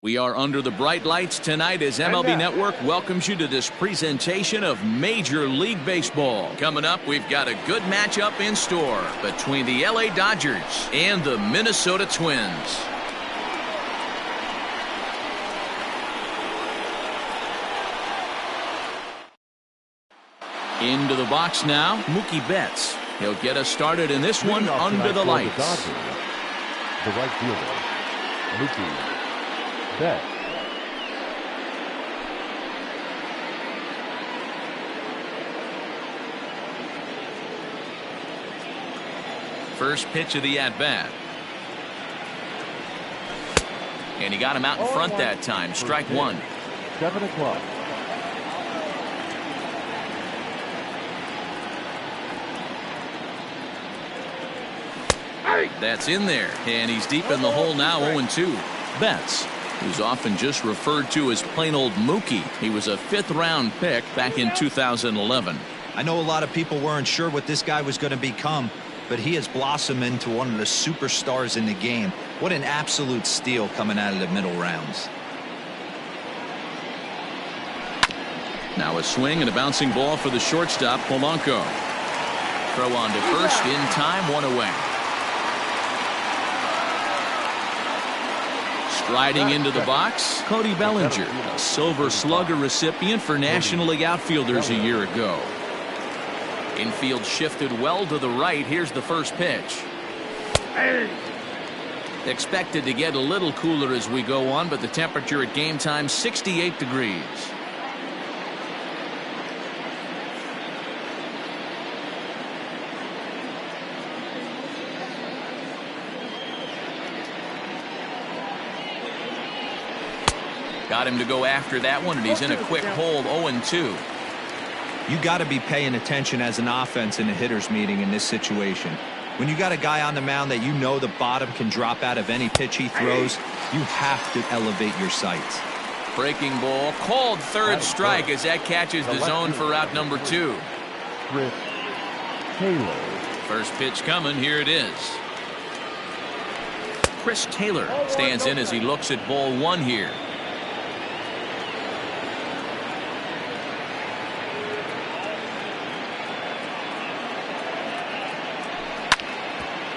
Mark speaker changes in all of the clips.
Speaker 1: We are under the bright lights tonight as MLB Network welcomes you to this presentation of Major League Baseball. Coming up, we've got a good matchup in store between the LA Dodgers and the Minnesota Twins. Into the box now, Mookie Betts. He'll get us started in this one under the lights.
Speaker 2: The right fielder, Mookie Betts.
Speaker 1: First pitch of the at-bat. And he got him out in front that time. Strike one.
Speaker 2: 7 o'clock.
Speaker 1: That's in there, and he's deep in the hole now. 0-2. Betts, who's often just referred to as plain old Mookie. He was a 5th-round pick back in 2011.
Speaker 3: I know a lot of people weren't sure what this guy was going to become, but he has blossomed into one of the superstars in the game. What an absolute steal coming out of the middle rounds.
Speaker 1: Now a swing and a bouncing ball for the shortstop, Polanco. Throw on to first in time, 1 away. Striding into the box, Cody Bellinger, a Silver Slugger recipient for National League outfielders a year ago. Infield shifted well to the right. Here's the first pitch. Expected to get a little cooler as we go on, but the temperature at game time, 68 degrees. Got him to go after that one, and he's in a quick hole. 0-2.
Speaker 3: You got to be paying attention as an offense in a hitter's meeting in this situation. When you got a guy on the mound that you know the bottom can drop out of any pitch he throws, you have to elevate your sights.
Speaker 1: Breaking ball called third strike as that catches the zone for out number 2.
Speaker 2: Chris Taylor.
Speaker 1: First pitch coming. Here it is. Chris Taylor stands in as he looks at ball 1 here.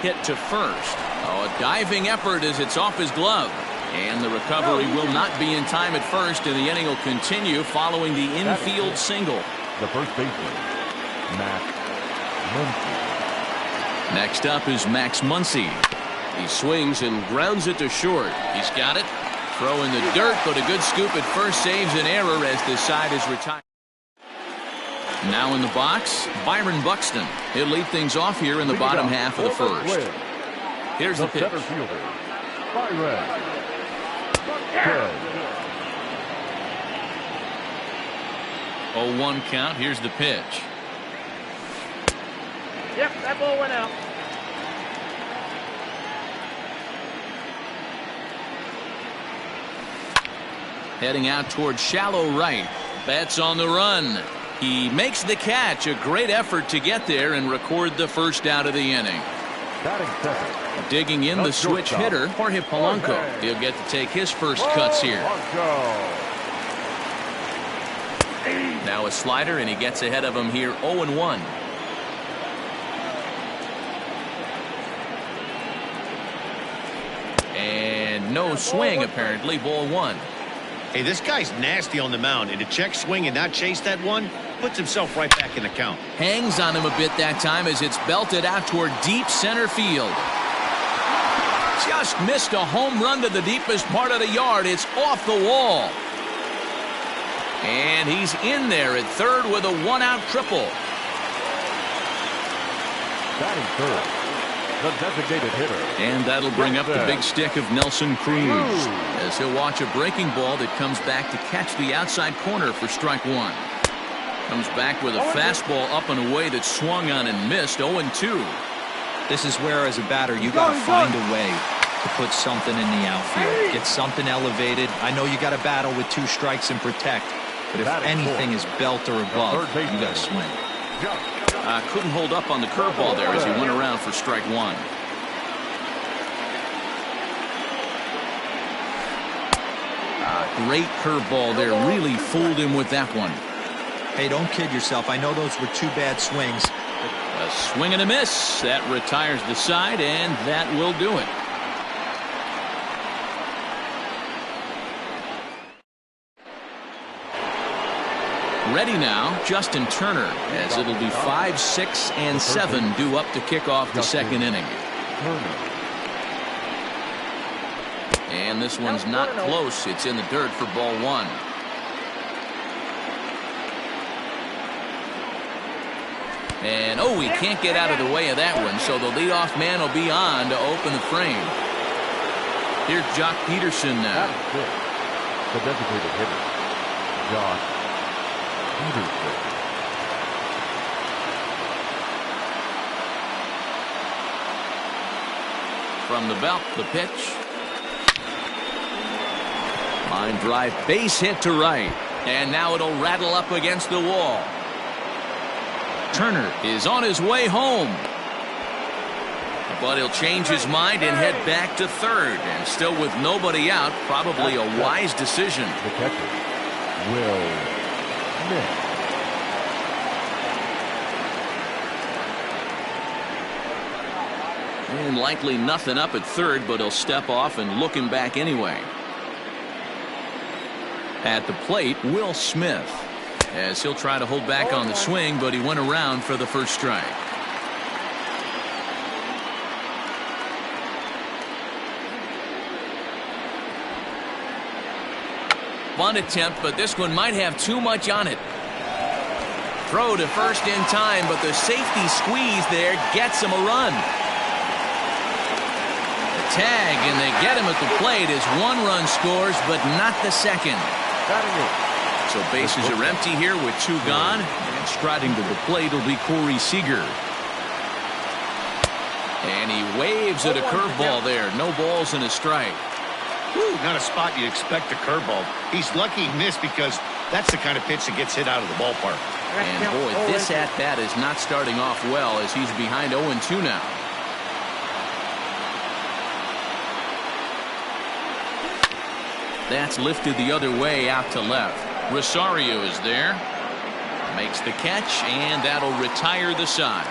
Speaker 1: Hit to first. Oh, a diving effort as it's off his glove. And the recovery will not be in time at first, and the inning will continue following the infield single.
Speaker 2: The first baseman, Max Muncy.
Speaker 1: Next up is Max Muncy. He swings and grounds it to short. He's got it. Throw in the dirt, but a good scoop at first saves an error as this side is retired. Now in the box, Byron Buxton. He'll lead things off here in the bottom half of the first. Here's the pitch.
Speaker 2: Center fielder, Byron Buxton.
Speaker 1: 0-1 count. Here's the pitch.
Speaker 4: Yep, that ball went out.
Speaker 1: Heading out towards shallow right. Betts on the run. He makes the catch. A great effort to get there and record the first out of the inning.
Speaker 2: Batting second.
Speaker 1: Digging in the switch hitter, Jorge Polanco. He'll get to take his first cuts here. Now a slider, and he gets ahead of him here. 0-1. And no swing, apparently. Ball 1.
Speaker 5: Hey, this guy's nasty on the mound, and to check swing and not chase that one puts himself right back in the count.
Speaker 1: Hangs on him a bit that time as it's belted out toward deep center field. Just missed a home run to the deepest part of the yard. It's off the wall. And he's in there at third with a 1-out triple.
Speaker 2: Batting third, the designated hitter.
Speaker 1: And that'll bring up the big stick of Nelson Cruz as he'll watch a breaking ball that comes back to catch the outside corner for strike 1. Comes back with a fastball up and away that swung on and missed. 0-2.
Speaker 3: This is where, as a batter, you got to find a way to put something in the outfield. Get something elevated. I know you got to battle with 2 strikes and protect, but if anything is belt or above, you got to swing.
Speaker 1: Couldn't hold up on the curveball there as he went around for strike 1. Great curveball there. Really fooled him with that one.
Speaker 3: Hey, don't kid yourself. I know those were 2 bad swings.
Speaker 1: A swing and a miss. That retires the side, and that will do it. Ready now, Justin Turner, as it'll be 5, 6, and 7 due up to kick off the second inning. And this one's not close. It's in the dirt for ball 1. And oh, he can't get out of the way of that one, so the leadoff man will be on to open the frame. Here's Jock Peterson now.
Speaker 2: The designated hitter, Jock Peterson.
Speaker 1: From the belt, the pitch. Line drive, base hit to right. And now it'll rattle up against the wall. Turner is on his way home. But he'll change his mind and head back to third. And still with nobody out, probably a wise decision.
Speaker 2: The catcher, Will Smith.
Speaker 1: And likely nothing up at third, but he'll step off and look him back anyway. At the plate, Will Smith, as he'll try to hold back on the swing, but he went around for the first strike. Bunt attempt, but this one might have too much on it. Throw to first in time, but the safety squeeze there gets him a run. The tag, and they get him at the plate as 1 run scores, but not the second. So bases are empty here with 2 gone, and striding to the plate will be Corey Seager. And he waves at a curveball there. No balls and a strike.
Speaker 5: Whew, not a spot you'd expect a curveball. He's lucky he missed because that's the kind of pitch that gets hit out of the ballpark.
Speaker 1: And boy, this at-bat is not starting off well as he's behind 0-2 now. That's lifted the other way out to left. Rosario is there. Makes the catch, and that'll retire the side.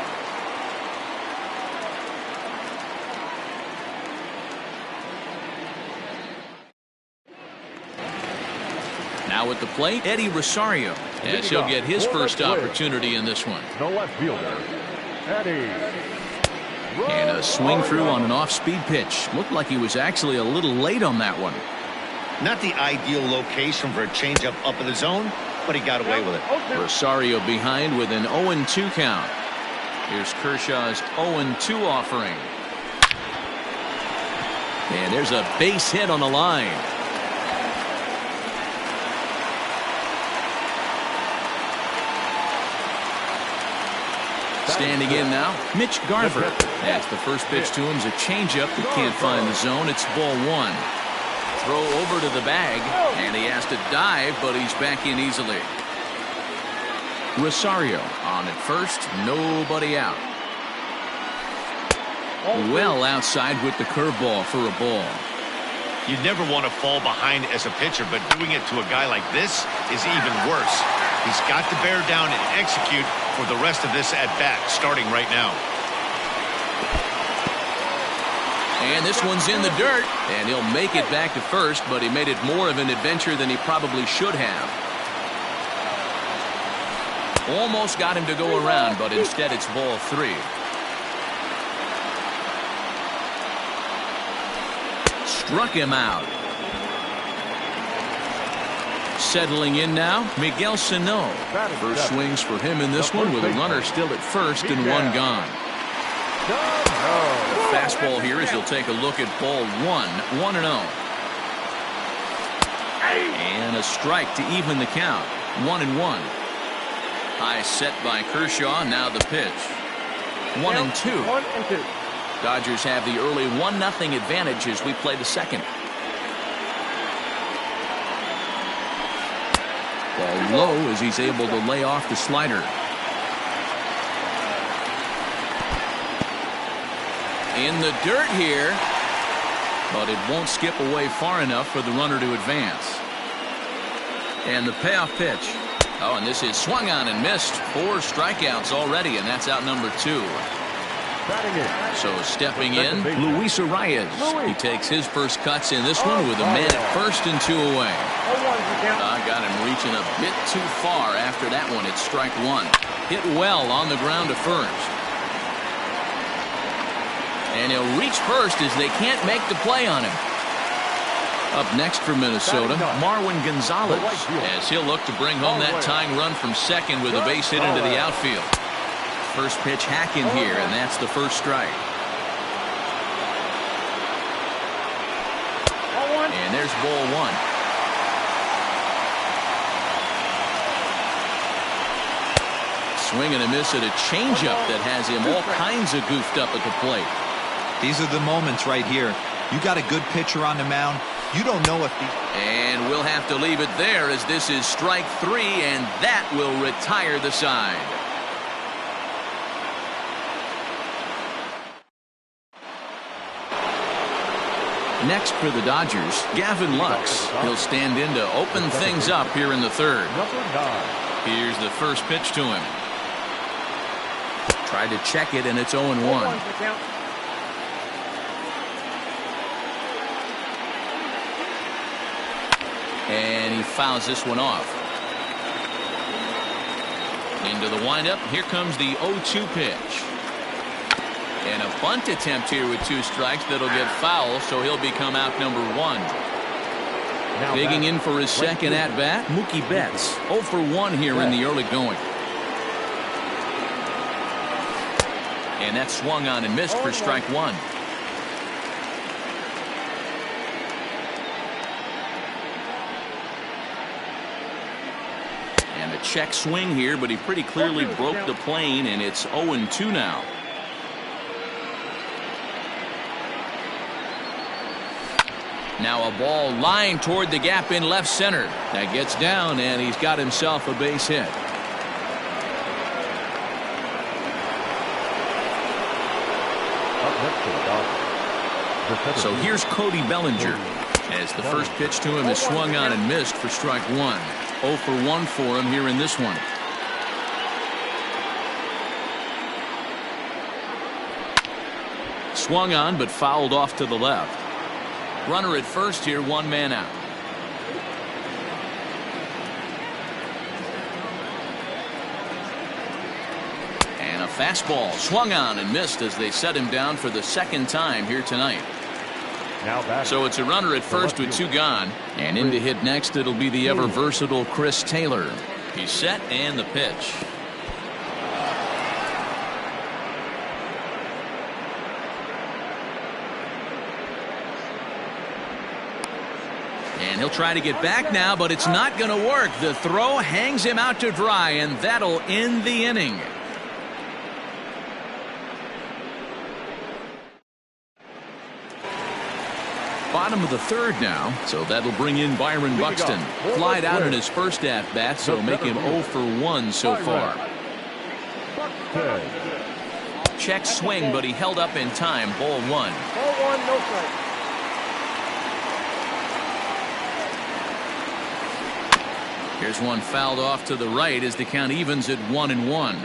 Speaker 1: Now at the plate, Eddie Rosario, as he'll get his first opportunity in this one.
Speaker 2: No left fielder, Eddie.
Speaker 1: And a swing through on an off-speed pitch. Looked like he was actually a little late on that one.
Speaker 5: Not the ideal location for a changeup up in the zone, but he got away with it.
Speaker 1: Rosario behind with an 0-2 count. Here's Kershaw's 0-2 offering. And there's a base hit on the line. Standing in now, Mitch Garver. As the first pitch to him is a changeup that can't find the zone. It's ball 1. Throw over to the bag, and he has to dive, but he's back in easily. Rosario on at first, nobody out. Well outside with the curveball for a ball.
Speaker 5: You never want to fall behind as a pitcher, but doing it to a guy like this is even worse. He's got to bear down and execute for the rest of this at-bat, starting right now.
Speaker 1: And this one's in the dirt, and he'll make it back to first, but he made it more of an adventure than he probably should have. Almost got him to go around, but instead it's ball 3. Struck him out. Settling in now, Miguel Sano. First swings for him in this one with a runner still at first and 1 gone. The fastball here as he'll take a look at ball 1, 1-0. And a strike to even the count, 1-1. High set by Kershaw, now the pitch. 1-2. Dodgers have the early 1-0 advantage as we play the second. Ball low as he's able to lay off the slider. In the dirt here, but it won't skip away far enough for the runner to advance. And the payoff pitch. Oh, and this is swung on and missed. 4 strikeouts already, and that's out number 2. So stepping in, Luis Arias. He takes his first cuts in this one with a man at first and 2 away. I got him reaching a bit too far after that one. It's strike 1. Hit well on the ground to first. And he'll reach first as they can't make the play on him. Up next for Minnesota, Marwin Gonzalez, as he'll look to bring home that tying run from second with a base hit into the outfield. First pitch hack in here, and that's the first strike. And there's ball 1. Swing and a miss at a changeup that has him all kinds of goofed up at the plate.
Speaker 3: These are the moments right here. You got a good pitcher on the mound. You don't know if he...
Speaker 1: And we'll have to leave it there as this is strike 3, and that will retire the side. Next for the Dodgers, Gavin Lux. He'll stand in to open things up here in the 3rd. Here's the first pitch to him. Tried to check it, and it's 0-1. And he fouls this one off. Into the windup. Here comes the 0-2 pitch. And a bunt attempt here with 2 strikes that'll get foul, so he'll become out number 1. Digging in for his second at bat, Mookie Betts. 0 for 1 here in the early going. And that swung on and missed for strike 1. And a check swing here, but he pretty clearly broke the plane, and it's 0-2 now. Now a ball lined toward the gap in left center. That gets down, and he's got himself a base hit. So here's Cody Bellinger, as the first pitch to him is swung on and missed for strike 1. 0 for 1 for him here in this one. Swung on but fouled off to the left. Runner at first here, 1 man out. And a fastball swung on and missed as they set him down for the 2nd time here tonight. So it's a runner at first with 2 gone, and in to hit next it'll be the ever versatile Chris Taylor. He's set, and the pitch. And he'll try to get back now, but it's not going to work. The throw hangs him out to dry, and that'll end the inning. Bottom of the 3rd now, so that'll bring in Byron Buxton. Flied out in his first at-bat, so make him 0 for 1 so far. Check swing, but he held up in time. Ball 1.
Speaker 4: Ball 1, no strike.
Speaker 1: Here's one fouled off to the right as the count evens at 1-1.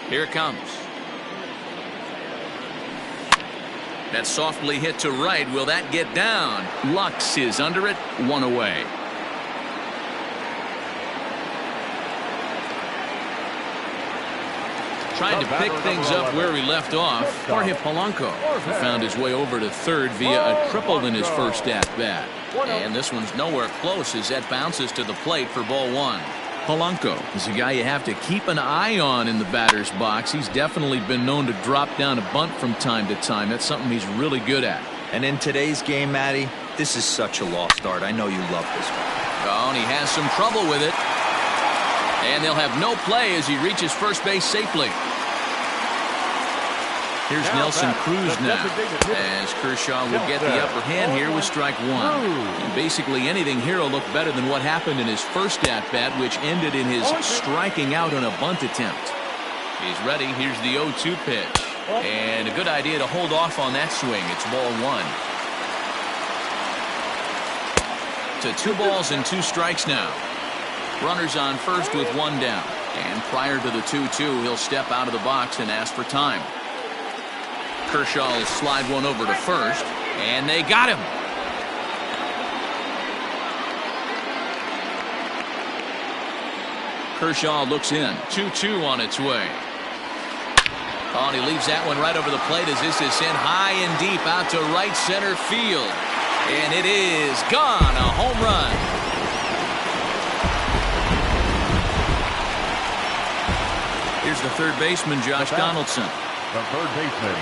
Speaker 1: Here it comes. That softly hit to right. Will that get down? Lux is under it. 1 away. Trying to pick things up where he left off. Jorge Polanco, who found his way over to 3rd via a triple in his first at-bat. And this one's nowhere close as that bounces to the plate for ball 1. Polanco is a guy you have to keep an eye on in the batter's box. He's definitely been known to drop down a bunt from time to time. That's something he's really good at.
Speaker 3: And in today's game, Matty, this is such a lost art. I know you love this one.
Speaker 1: Oh, and he has some trouble with it. And they'll have no play as he reaches first base safely. Here's Nelson Cruz now, as Kershaw will get the upper hand here with strike 1. And basically anything here will look better than what happened in his first at-bat, which ended in his striking out on a bunt attempt. He's ready. Here's the 0-2 pitch. And a good idea to hold off on that swing. It's ball 1. To 2 balls and 2 strikes now. Runners on first with one down. And prior to the 2-2, he'll step out of the box and ask for time. Kershaw will slide one over to first, and they got him. Kershaw looks in. 2-2 on its way. Oh, and he leaves that one right over the plate as this is sent high and deep out to right center field. And it is gone. A home run. Here's the third baseman, Josh Donaldson.
Speaker 2: The third baseman.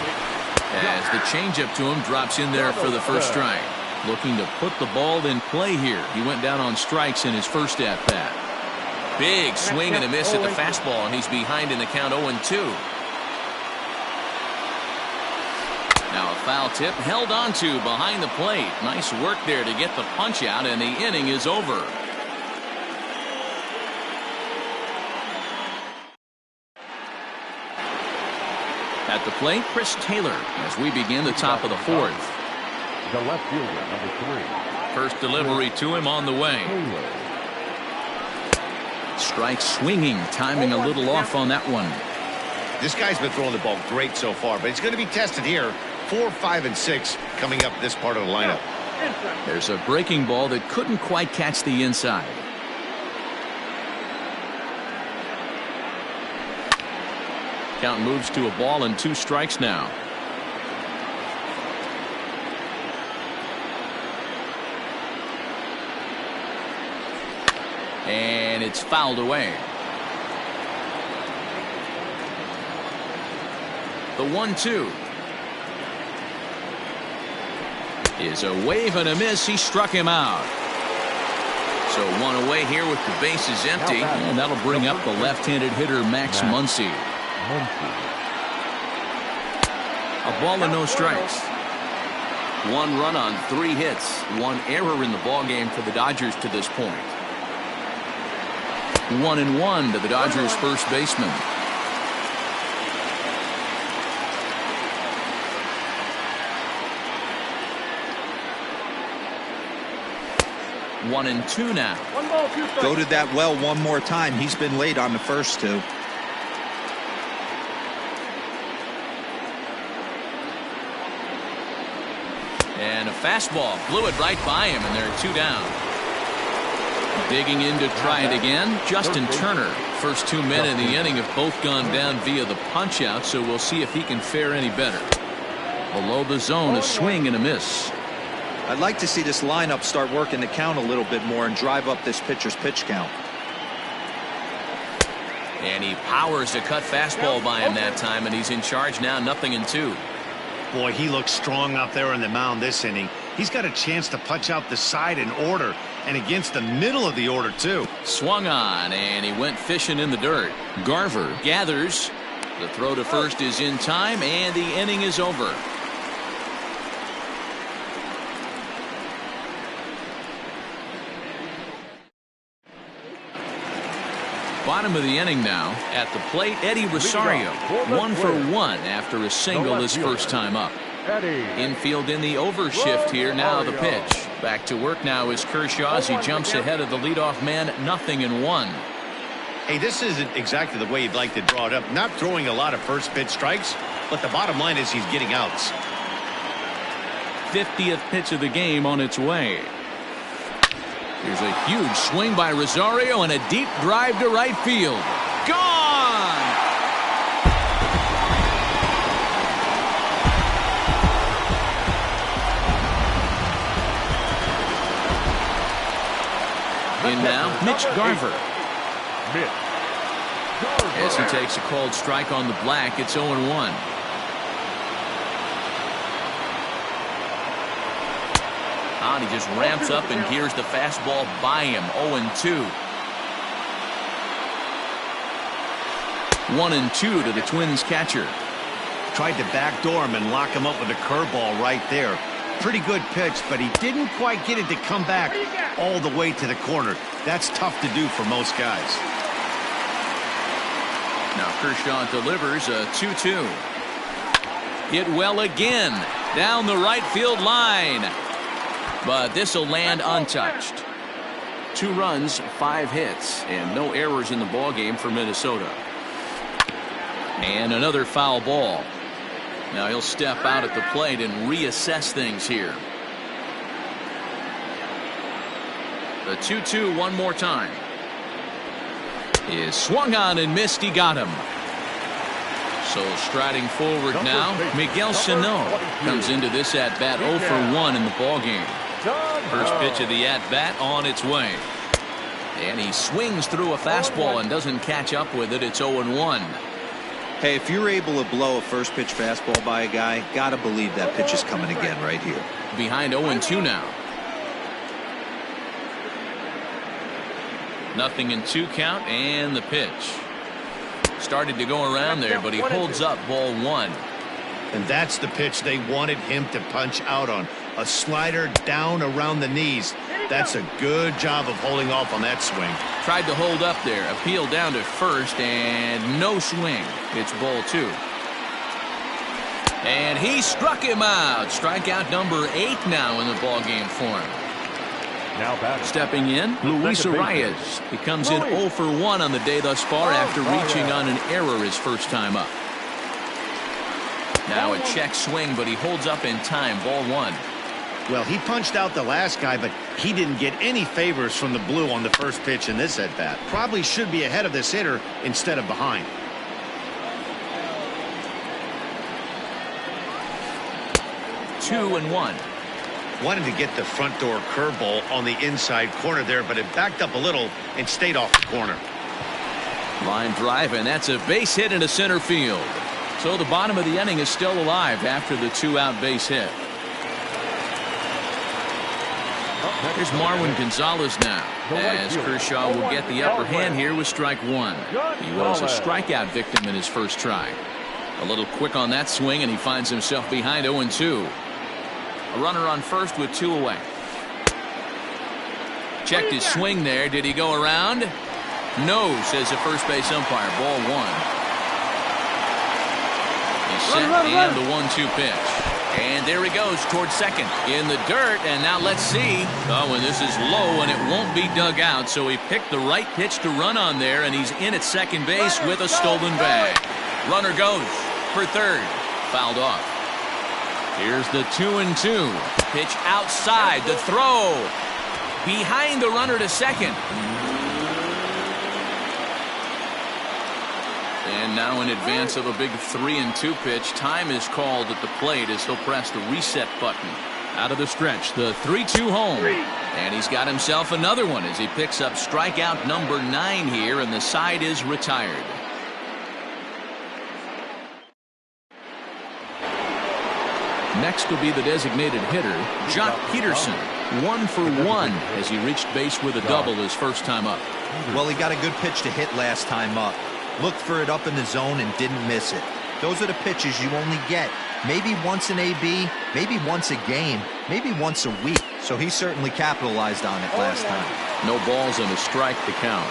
Speaker 1: As the changeup to him drops in there for the first strike. Looking to put the ball in play here. He went down on strikes in his first at-bat. Big swing and a miss at the fastball, and he's behind in the count 0-2. Now a foul tip held onto behind the plate. Nice work there to get the punch out, and the inning is over. At the plate, Chris Taylor as we begin the top of the fourth.
Speaker 2: The left fielder, number 3.
Speaker 1: First delivery to him on the way. Strike swinging, timing a little off on that one.
Speaker 5: This guy's been throwing the ball great so far, but he's going to be tested here. 4, 5, and 6 coming up this part of the lineup.
Speaker 1: There's a breaking ball that couldn't quite catch the inside. Count moves to a ball and 2 strikes now. And it's fouled away. The 1-2 is a wave and a miss. He struck him out. So one away here with the bases empty, and that'll bring up the left-handed hitter Max Muncy. A ball and no strikes. 1 run on 3 hits. 1 error in the ball game for the Dodgers to this point. 1-1 to the Dodgers first baseman. One and two now.
Speaker 3: Go to that well one more time. He's been late on the first 2.
Speaker 1: And a fastball blew it right by him, and there are 2 down. Digging in to try it again, Justin Turner. First 2 men in the inning have both gone down via the punch out, so we'll see if he can fare any better. Below the zone, a swing and a miss.
Speaker 3: I'd like to see this lineup start working the count a little bit more and drive up this pitcher's pitch count.
Speaker 1: And he powers a cut fastball by him that time, and he's in charge now, 0-2.
Speaker 5: Boy, he looks strong out there on the mound this inning. He's got a chance to punch out the side in order, and against the middle of the order, too.
Speaker 1: Swung on, and he went fishing in the dirt. Garver gathers. The throw to first is in time, and the inning is over. Bottom of the inning now. At the plate, Eddie Rosario. 1 for 1 after a single his first time up. Infield in the overshift here. Now the pitch. Back to work now is Kershaw as he jumps ahead of the leadoff man. 0-1.
Speaker 5: Hey, this isn't exactly the way you'd like to draw it up. Not throwing a lot of first pitch strikes, but the bottom line is he's getting outs.
Speaker 1: 50th pitch of the game on its way. Here's a huge swing by Rosario and a deep drive to right field. Gone! In now, Mitch Garver. As he takes a called strike on the black, it's 0-1. He just ramps up and gears the fastball by him. 0-2. 1-2 to the Twins catcher.
Speaker 5: Tried to backdoor him and lock him up with a curveball right there. Pretty good pitch, but he didn't quite get it to come back all the way to the corner. That's tough to do for most guys.
Speaker 1: Now Kershaw delivers a 2-2. Hit well again down the right field line. But this will land untouched. 2 runs, 5 hits, and no errors in the ball game for Minnesota. And another foul ball. Now he'll step out at the plate and reassess things here. The 2-2 one more time. Is swung on and missed. He got him. So striding forward now, Miguel Sano comes into this at-bat 0 for 1 in the ball game. First pitch of the at-bat on its way. And he swings through a fastball and doesn't catch up with it. It's 0-1.
Speaker 3: Hey, if you're able to blow a first pitch fastball by a guy, gotta believe that pitch is coming again right here.
Speaker 1: Behind 0-2 now. Nothing in 2 count, and the pitch. Started to go around there, but he holds up ball 1.
Speaker 5: And that's the pitch they wanted him to punch out on. A slider down around the knees. That's a good job of holding off on that swing.
Speaker 1: Tried to hold up there. Appeal down to first, and no swing. It's ball 2. And he struck him out. Strikeout number 8 now in the ball game for him.
Speaker 2: Now batting.
Speaker 1: Stepping in, Luis Arias. He comes in 0 for 1 on the day thus far after reaching on an error his first time up. Now a check swing, but he holds up in time. Ball 1.
Speaker 5: Well, he punched out the last guy, but he didn't get any favors from the blue on the first pitch in this at-bat. Probably should be ahead of this hitter instead of behind.
Speaker 1: Two and 1.
Speaker 5: Wanted to get the front door curveball on the inside corner there, but it backed up a little and stayed off the corner.
Speaker 1: Line drive, and that's a base hit into center field. So the bottom of the inning is still alive after the 2-out base hit. Here's Marwin Gonzalez now, as Kershaw will get the upper hand here with strike 1. He was a strikeout victim in his first try. A little quick on that swing, and he finds himself behind 0-2. A runner on first with 2 away. Checked his swing there. Did he go around? No, says the first base umpire. Ball 1. He's set and the 1-2 pitch. And there he goes towards second in the dirt. And now let's see. Oh, and this is low, and it won't be dug out. So he picked the right pitch to run on there, and he's in at second base with a stolen bag. Runner goes for third. Fouled off. Here's the 2-2. Pitch outside. The throw. Behind the runner to second. And now in advance of a big 3-2 pitch, time is called at the plate as he'll press the reset button. Out of the stretch, the 3-2 home. And he's got himself another one as he picks up strikeout number 9 here, and the side is retired. Next will be the designated hitter, Jock Peterson. 1 for 1 as he reached base with a double his first time up.
Speaker 3: Well, he got a good pitch to hit last time up. Looked for it up in the zone and didn't miss it. Those are the pitches you only get maybe once in AB, maybe once a game, maybe once a week. So he certainly capitalized on it last time.
Speaker 1: No balls and a strike to count.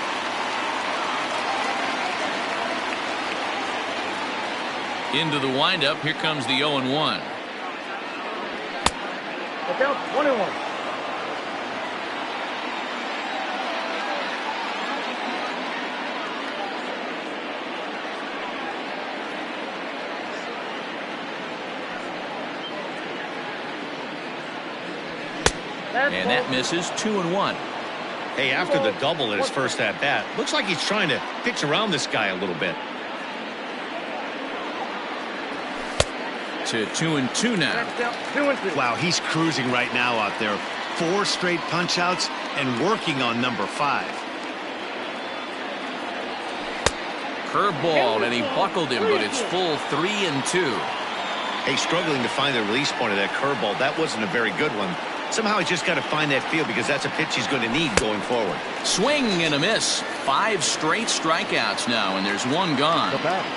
Speaker 1: Into the windup. Here comes the 0-1.
Speaker 4: Look out, 1-1.
Speaker 1: And that misses. 2-1.
Speaker 5: Hey, after the double at his first at-bat, looks like he's trying to pitch around this guy a little bit.
Speaker 1: To 2-2 now.
Speaker 4: 2-2.
Speaker 5: Wow, he's cruising right now out there. 4 straight punch-outs and working on number 5.
Speaker 1: Curveball, and he buckled him, but it's full 3-2.
Speaker 5: Hey, struggling to find the release point of that curveball. That wasn't a very good one. Somehow he's just got to find that feel because that's a pitch he's going to need going forward.
Speaker 1: Swing and a miss. 5 straight strikeouts now, and there's 1 gone.
Speaker 2: The batter.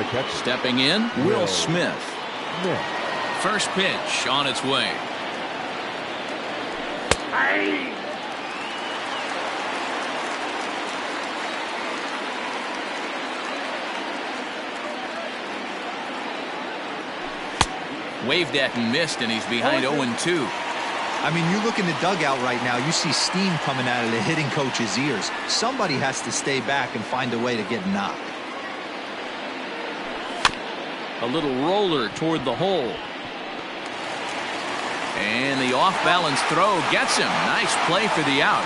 Speaker 2: The catcher.
Speaker 1: Stepping in, Will Smith. First pitch on its way. Waved at and missed, and he's behind 0-2.
Speaker 3: I mean, you look in the dugout right now, you see steam coming out of the hitting coach's ears. Somebody has to stay back and find a way to get knocked.
Speaker 1: A little roller toward the hole. And the off-balance throw gets him. Nice play for the out.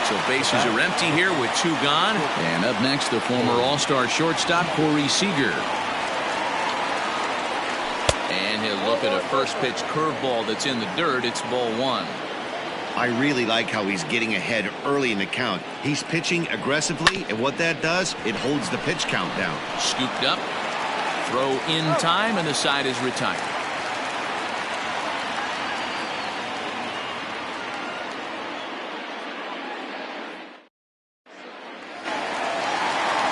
Speaker 1: So bases are empty here with 2 gone. And up next, the former All-Star shortstop, Corey Seager. And he'll look at a first-pitch curveball that's in the dirt. It's ball 1.
Speaker 5: I really like how he's getting ahead early in the count. He's pitching aggressively, and what that does, it holds the pitch count down.
Speaker 1: Scooped up. Throw in time, and the side is retired.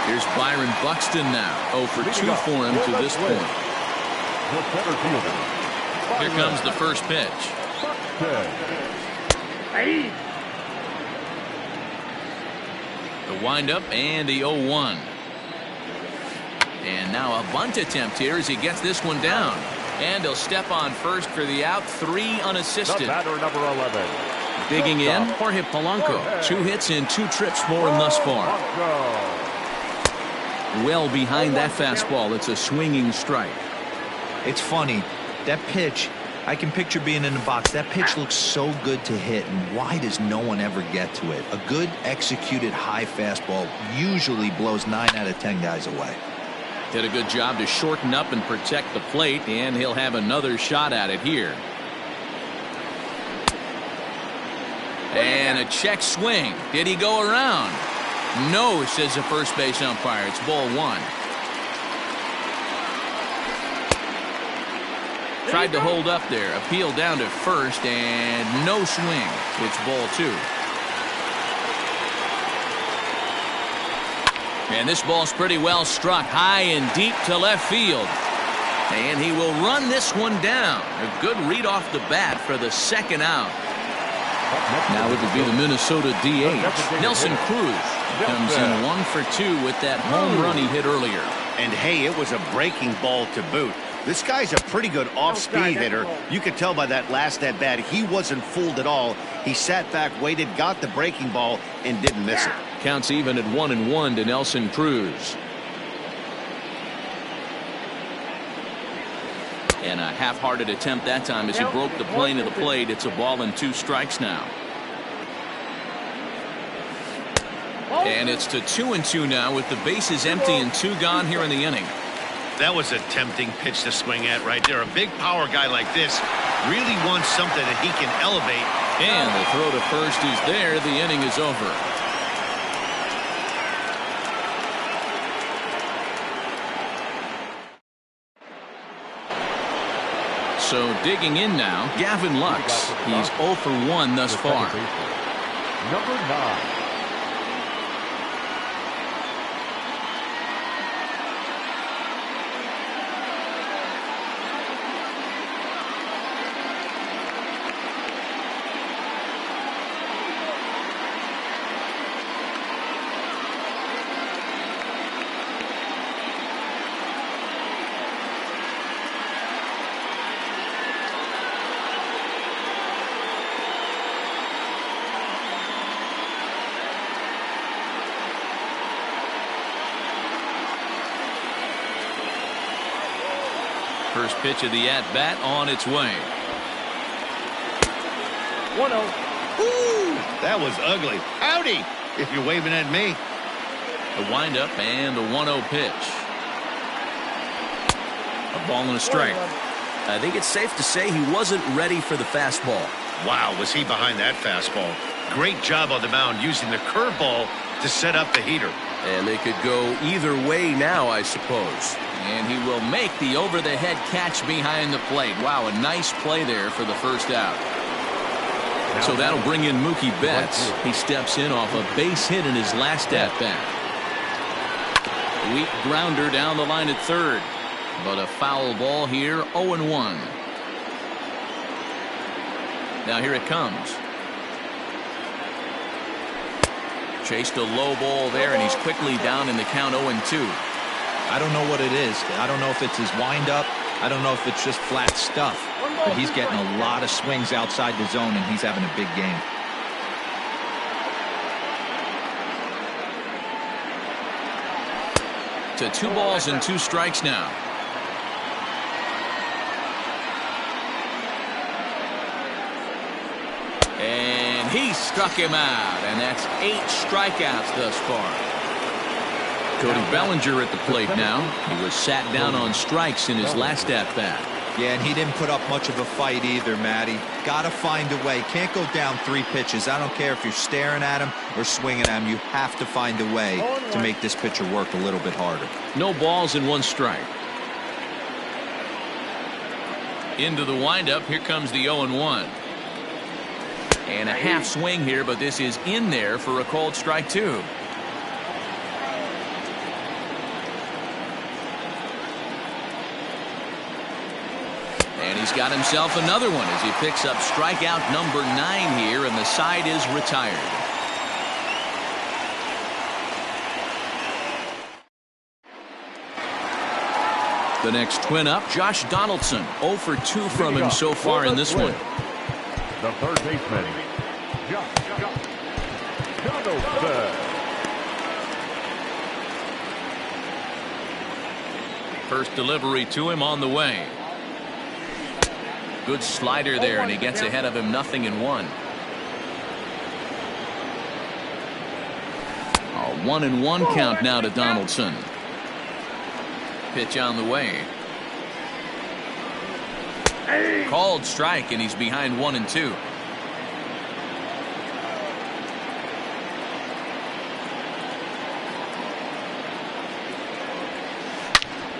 Speaker 1: Here's Byron Buxton now. 0 for 2 for him to this point. Here comes the first pitch. The windup and the 0-1. And now a bunt attempt here as he gets this one down. And he'll step on first for the out. 3 unassisted.
Speaker 2: Batter number 11.
Speaker 1: Digging in, Jorge Polanco. 2 hits in 2 trips for him thus far. Well behind that fastball. It's a swinging strike.
Speaker 3: It's funny. That pitch, I can picture being in the box. That pitch looks so good to hit, and why does no one ever get to it? A good executed high fastball usually blows 9 out of 10 guys away.
Speaker 1: Did a good job to shorten up and protect the plate, and he'll have another shot at it here. And a check swing. Did he go around? No, says the first base umpire. It's ball 1. Tried to hold up there. Appeal down to first, and no swing. It's ball 2. And this ball's pretty well struck high and deep to left field. And he will run this one down. A good read off the bat for the second out. Now it would be the Minnesota DH. Nelson Cruz comes in 1 for 2 with that home run he hit earlier.
Speaker 5: And hey, it was a breaking ball to boot. This guy's a pretty good off-speed hitter. You could tell by that last at-bat he wasn't fooled at all. He sat back, waited, got the breaking ball, and didn't miss it.
Speaker 1: Counts even at 1-1 to Nelson Cruz. And a half-hearted attempt that time as he broke the plane of the plate. It's a ball and 2 strikes now. And it's to 2-2 now with the bases empty and 2 gone here in the inning.
Speaker 5: That was a tempting pitch to swing at right there. A big power guy like this really wants something that he can elevate.
Speaker 1: And the throw to first is there. The inning is over. So digging in now, Gavin Lux. He's 0 for 1 thus far.
Speaker 2: Number 9. First pitch of the at-bat on its way.
Speaker 4: 1-0.
Speaker 5: Ooh, that was ugly. Howdy, if you're waving at me.
Speaker 1: The windup and the 1-0 pitch. A ball and a strike. I think it's safe to say he wasn't ready for the fastball.
Speaker 5: Wow, was he behind that fastball. Great job on the mound using the curveball to set up the heater.
Speaker 1: And they could go either way now, I suppose. And he will make the over-the-head catch behind the plate. Wow, a nice play there for the first out. So that'll bring in Mookie Betts. He steps in off a base hit in his last at-bat. Weak grounder down the line at third. But a foul ball here, 0-1. Now here it comes. Chased a low ball there, and he's quickly down in the count 0-2.
Speaker 3: I don't know what it is. I don't know if it's his windup, I don't know if it's just flat stuff, but he's getting a lot of swings outside the zone, and he's having a big game.
Speaker 1: To 2 balls and 2 strikes now. And he struck him out, and that's 8 strikeouts thus far. Cody Bellinger at the plate now. He was sat down on strikes in his last at-bat.
Speaker 3: Yeah, and he didn't put up much of a fight either, Matty. Got to find a way. Can't go down 3 pitches. I don't care if you're staring at him or swinging at him. You have to find a way to make this pitcher work a little bit harder.
Speaker 1: No balls and 1 strike. Into the windup. Here comes the 0-1. And a half swing here, but this is in there for a called strike 2. And he's got himself another one as he picks up strikeout number 9 here, and the side is retired. The next twin up, Josh Donaldson. 0 for 2 from him so far in this one.
Speaker 2: The third baseman, Josh Donaldson.
Speaker 1: First delivery to him on the way. Good slider there, and he gets ahead of him 0-1. A 1-1 count now to Donaldson. Pitch on the way. Called strike, and he's behind 1-2.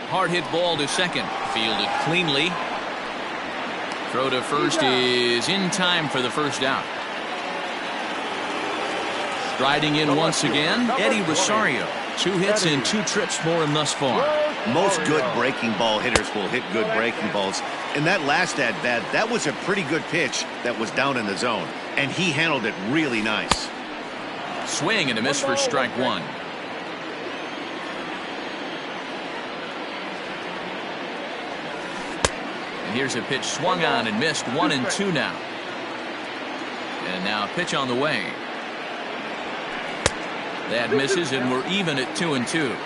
Speaker 1: Hard hit ball to second. Fielded cleanly. Throw to first is in time for the first out. Striding in once again, Eddie Rosario. 2 hits and 2 trips for him thus far.
Speaker 5: Most good breaking ball hitters will hit good breaking balls. In that last at-bat, that was a pretty good pitch that was down in the zone, and he handled it really nice.
Speaker 1: Swing and a miss for strike 1. And here's a pitch swung on and missed. 1-2 now. And now a pitch on the way. That misses, and we're even at 2-2.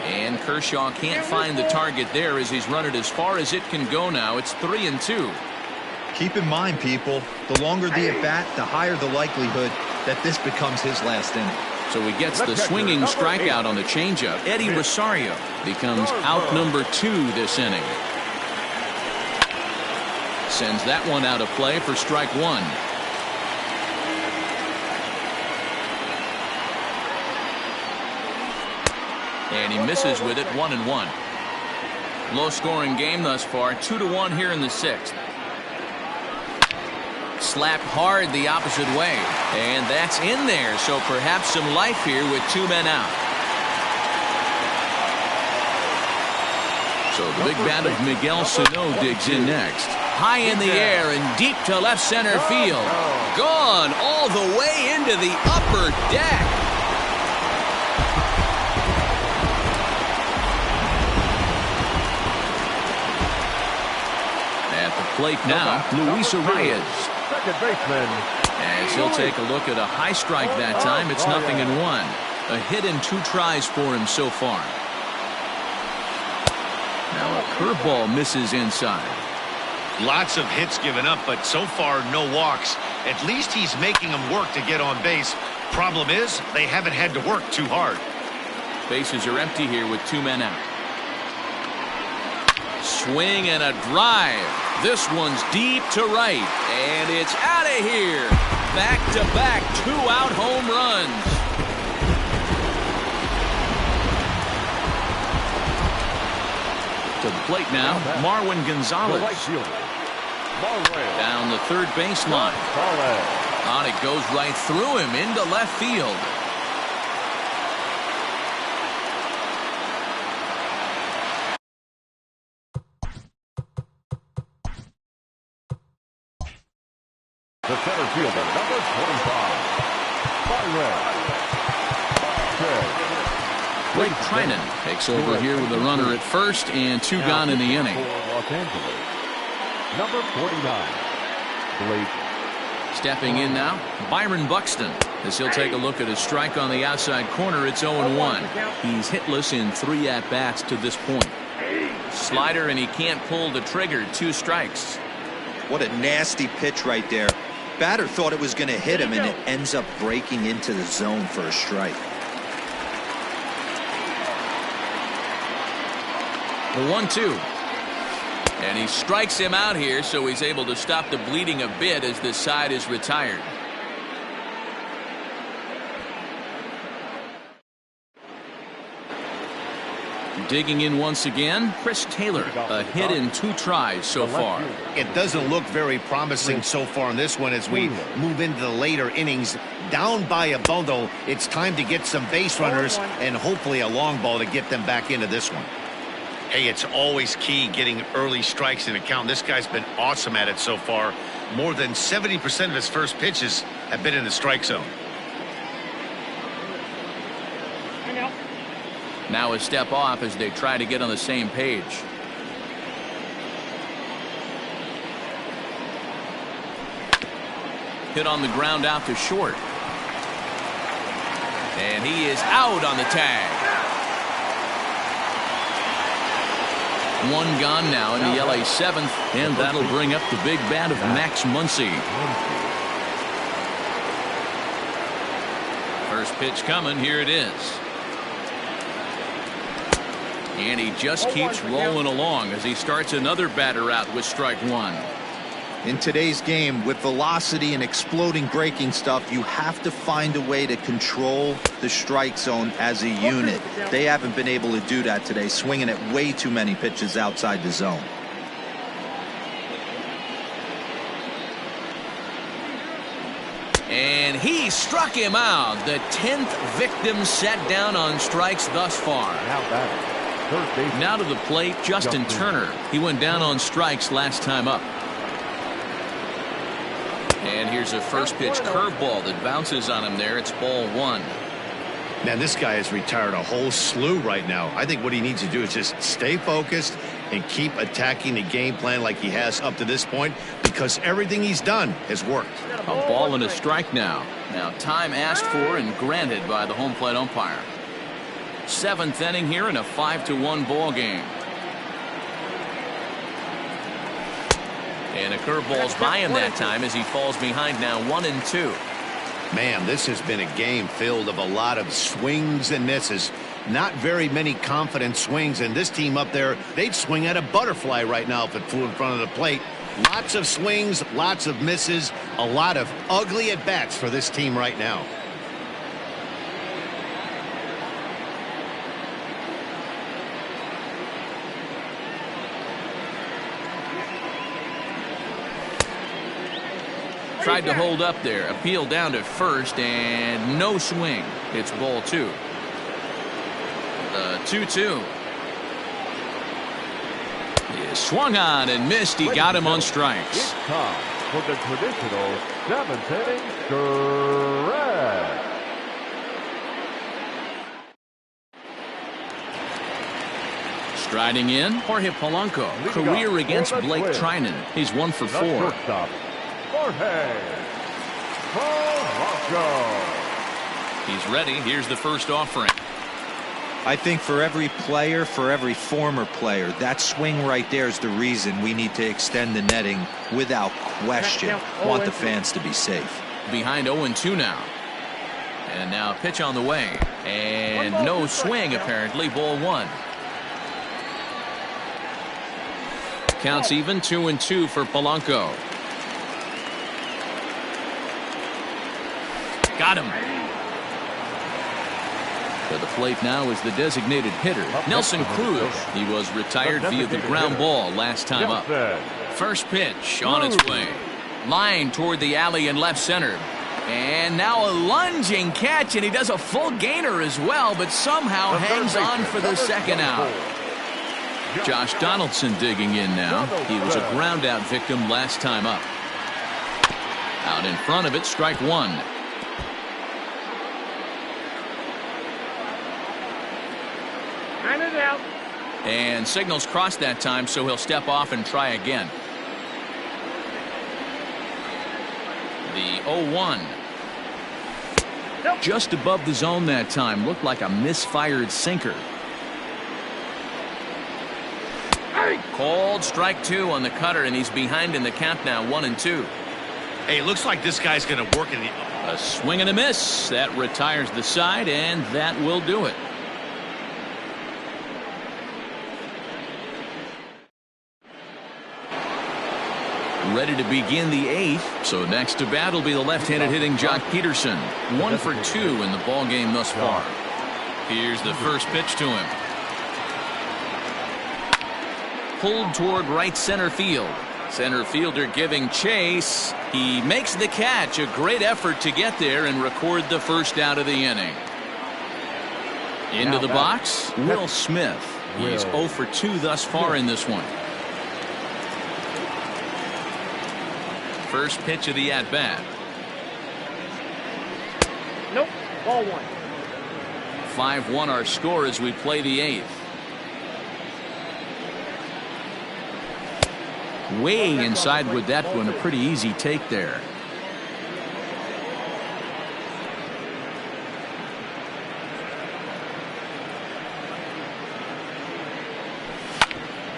Speaker 1: And Kershaw can't find the target there as he's run it as far as it can go now. It's 3-2.
Speaker 3: Keep in mind, people, the longer the at-bat, the higher the likelihood that this becomes his last inning.
Speaker 1: So he gets the swinging strikeout on the changeup. Eddie Rosario becomes out number 2 this inning. Sends that one out of play for strike 1. And he misses with it. 1-1. Low scoring game thus far. 2-1 here in the 6th. Slapped hard the opposite way, and that's in there, so perhaps some life here with 2 men out. So the big bat of Miguel Sano digs in next. High in the air and deep to left center field. Gone all the way into the upper deck. At the plate now, Luis Arias.
Speaker 2: Second baseman.
Speaker 1: As he'll take a look at a high strike that time. It's 0-1. A hit and 2 tries for him so far. Now a curveball misses inside.
Speaker 5: Lots of hits given up, but so far no walks. At least he's making them work to get on base. Problem is, they haven't had to work too hard.
Speaker 1: Bases are empty here with 2 men out. Swing and a drive. This one's deep to right, and it's out of here. Back-to-back 2-out home runs. To the plate now, Marwin Gonzalez. Down the third baseline. On it goes right through him into left field.
Speaker 2: The center fielder, number 25, Byron Buxton.
Speaker 1: Blake Trinan takes over here with a runner at first and 2 gone in the inning.
Speaker 2: Los Angeles, number 49, Blake.
Speaker 1: Stepping in now, Byron Buxton, as he'll take a look at his strike on the outside corner. It's 0-1. He's hitless in 3 at-bats to this point. Slider, and he can't pull the trigger. 2 strikes.
Speaker 3: What a nasty pitch right there. Batter thought it was going to hit him, and it ends up breaking into the zone for a strike.
Speaker 1: The 1-2. And he strikes him out here, so he's able to stop the bleeding a bit as this side is retired. Digging in once again, Chris Taylor, a hit in 2 tries so far.
Speaker 5: It doesn't look very promising so far in this one as we move into the later innings. Down by a bundle, it's time to get some base runners and hopefully a long ball to get them back into this one. Hey, it's always key getting early strikes in a count. This guy's been awesome at it so far. More than 70% of his first pitches have been in the strike zone.
Speaker 1: Now a step off as they try to get on the same page. Hit on the ground out to short. And he is out on the tag. 1 gone now in the LA 7th, and that'll bring up the big bat of Max Muncy. First pitch coming, here it is. And he just keeps rolling along as he starts another batter out with strike 1.
Speaker 3: In today's game, with velocity and exploding breaking stuff, you have to find a way to control the strike zone as a unit. They haven't been able to do that today, swinging at way too many pitches outside the zone.
Speaker 1: And he struck him out. The 10th victim set down on strikes thus far. Now to the plate, Justin Turner. He went down on strikes last time up. And here's a first pitch curveball that bounces on him there. It's ball 1.
Speaker 5: Man, this guy has retired a whole slew right now. I think what he needs to do is just stay focused and keep attacking the game plan like he has up to this point, because everything he's done has worked.
Speaker 1: A ball and a strike now. Now time asked for and granted by the home plate umpire. 7th inning here in a 5-1 ball game. And a curveball's by him that time as he falls behind now 1-2.
Speaker 5: Man, this has been a game filled of a lot of swings and misses. Not very many confident swings, and this team up there, they'd swing at a butterfly right now if it flew in front of the plate. Lots of swings, lots of misses, a lot of ugly at-bats for this team right now.
Speaker 1: Tried to hold up there. Appeal down to first and no swing. It's ball 2. The 2-2. He swung on and missed. He got him on strikes.
Speaker 2: It's time for the traditional 7th inning stretch.
Speaker 1: Striding in, Jorge Polanco. Career against Blake Trinan. He's 1 for 4.
Speaker 2: Jorge Polanco.
Speaker 1: He's ready. Here's the first offering.
Speaker 3: I think for every player, for every former player, that swing right there is the reason we need to extend the netting without question. Want the fans to be safe.
Speaker 1: Behind 0-2 now. And now a pitch on the way. And no swing apparently. Ball 1. Counts even. 2-2 for Polanco. Got him. To the plate now is the designated hitter, Nelson Cruz. He was retired via the ground ball last time up. First pitch on its way. Line toward the alley in left center. And now a lunging catch, and he does a full gainer as well, but somehow hangs on for the second out. Josh Donaldson digging in now. He was a ground out victim last time up. Out in front of it, strike 1.
Speaker 4: Time is out.
Speaker 1: And signals crossed that time, so he'll step off and try again. The 0-1.
Speaker 4: Nope.
Speaker 1: Just above the zone that time. Looked like a misfired sinker.
Speaker 4: Hey.
Speaker 1: Called strike 2 on the cutter, and he's behind in the count now, 1-2.
Speaker 5: Hey, it looks like this guy's going to work in the...
Speaker 1: A swing and a miss. That retires the side, and that will do it. Ready to begin the 8th. So next to bat will be the left-handed hitting Jock Peterson. 1 for 2 in the ball game thus far. Here's the first pitch to him. Pulled toward right center field. Center fielder giving chase. He makes the catch. A great effort to get there and record the first out of the inning. Into the box, Will Smith. He's 0 for 2 thus far in this one. First pitch of the at-bat.
Speaker 4: Nope. Ball 1.
Speaker 1: 5-1 our score as we play the 8th. Way inside with that one. A pretty easy take there.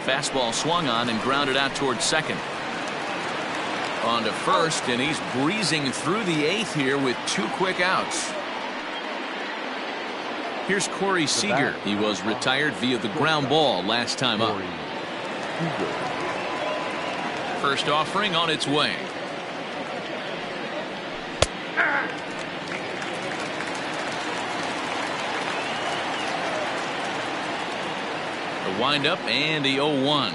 Speaker 1: Fastball swung on and grounded out towards second. On to first, and he's breezing through the 8th here with 2 quick outs. Here's Corey Seager. He was retired via the ground ball last time up. First offering on its way. The windup and the 0-1.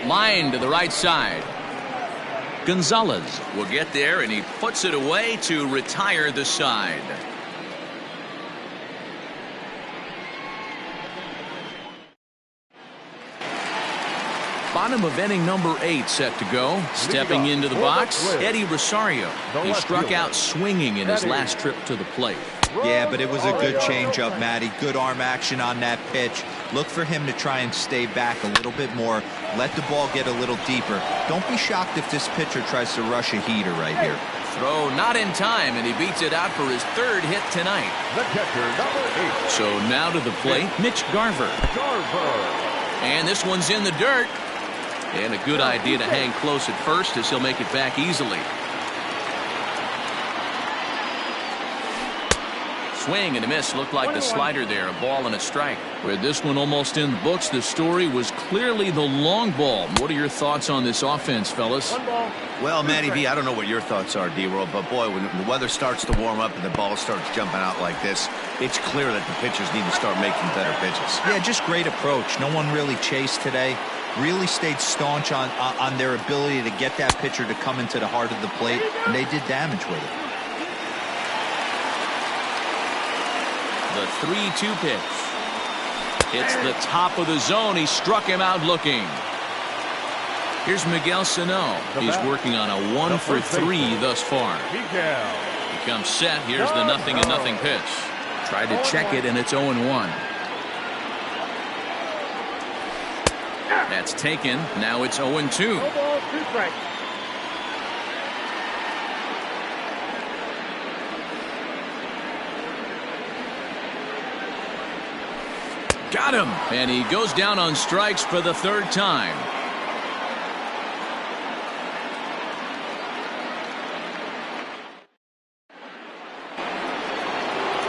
Speaker 1: Line to the right side. Gonzalez will get there, and he puts it away to retire the side. Bottom of inning number 8 set to go. Stepping into the box, Eddie Rosario. He struck out swinging in his last trip to the plate.
Speaker 3: Yeah, but it was a good changeup, Matty. Good arm action on that pitch. Look for him to try and stay back a little bit more. Let the ball get a little deeper. Don't be shocked if this pitcher tries to rush a heater right here.
Speaker 1: Throw not in time, and he beats it out for his 3rd hit tonight.
Speaker 2: The catcher, number 8.
Speaker 1: So now to the plate, Mitch Garver. And this one's in the dirt. And a good idea to hang close at first, as he'll make it back easily. Swing and a miss. Looked like the slider there. A ball and a strike. With this one almost in the books, the story was clearly the long ball. What are your thoughts on this offense, fellas?
Speaker 5: Well, Matty V, I don't know what your thoughts are, D-Roll, but boy, when the weather starts to warm up and the ball starts jumping out like this, it's clear that the pitchers need to start making better pitches.
Speaker 3: Yeah, just great approach. No one really chased today. Really stayed staunch on their ability to get that pitcher to come into the heart of the plate, and they did damage with it.
Speaker 1: The 3-2 pitch. Hits the top of the zone. He struck him out looking. Here's Miguel Sano. He's working on a 1 for 3 thus far. He comes set. Here's the 0-0 pitch. Tried to check it, and it's 0-1. That's taken. Now it's 0-2.
Speaker 4: No ball, 2 strikes.
Speaker 1: Got him. And he goes down on strikes for the 3rd time.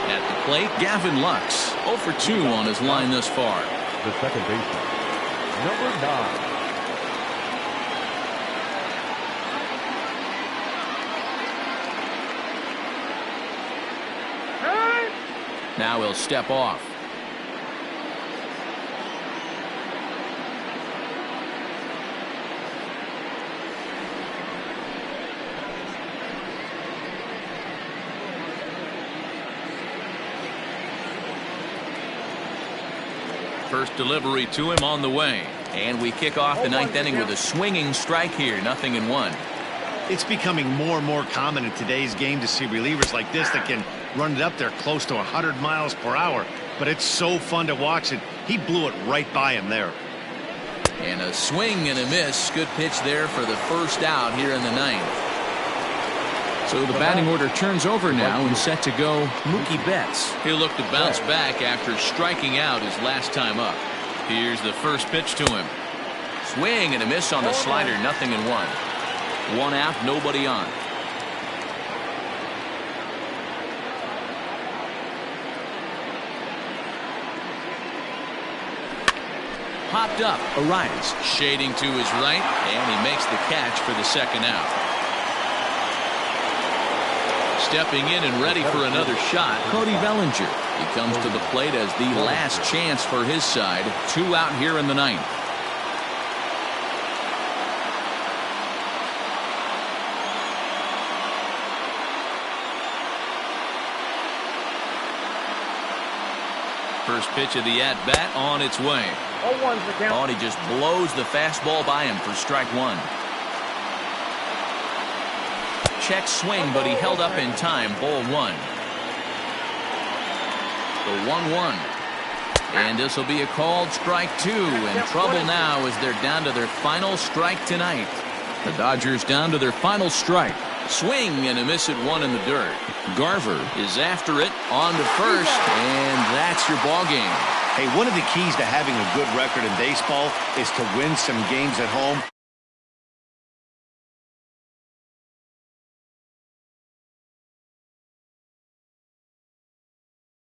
Speaker 1: At the plate, Gavin Lux. 0 for 2 on his line thus far.
Speaker 2: The second baseman, number 9.
Speaker 1: Now he'll step off. First delivery to him on the way. And we kick off the 9th inning with a swinging strike here. 0-1.
Speaker 5: It's becoming more and more common in today's game to see relievers like this that can run it up there close to 100 miles per hour. But it's so fun to watch it. He blew it right by him there.
Speaker 1: And a swing and a miss. Good pitch there for the first out here in the ninth. So the batting order turns over now and set to go Mookie Betts. He'll look to bounce back after striking out his last time up. Here's the first pitch to him. Swing and a miss on the slider. 0-1. 1 out, nobody on. Popped up, Arias shading to his right, and he makes the catch for the second out. Stepping in and ready for another shot, Cody Bellinger. He comes to the plate as the last chance for his side. 2 out here in the ninth. First pitch of the at-bat on its way.
Speaker 4: 0-1's the count.
Speaker 1: He just blows the fastball by him for strike 1. Check swing, but he held up in time. Ball 1. The 1-1. And this will be a called strike 2. And trouble now as they're down to their final strike tonight. The Dodgers down to their final strike. Swing and a miss at 1 in the dirt. Garver is after it on to first, and that's your ball game.
Speaker 5: Hey, one of the keys to having a good record in baseball is to win some games at home.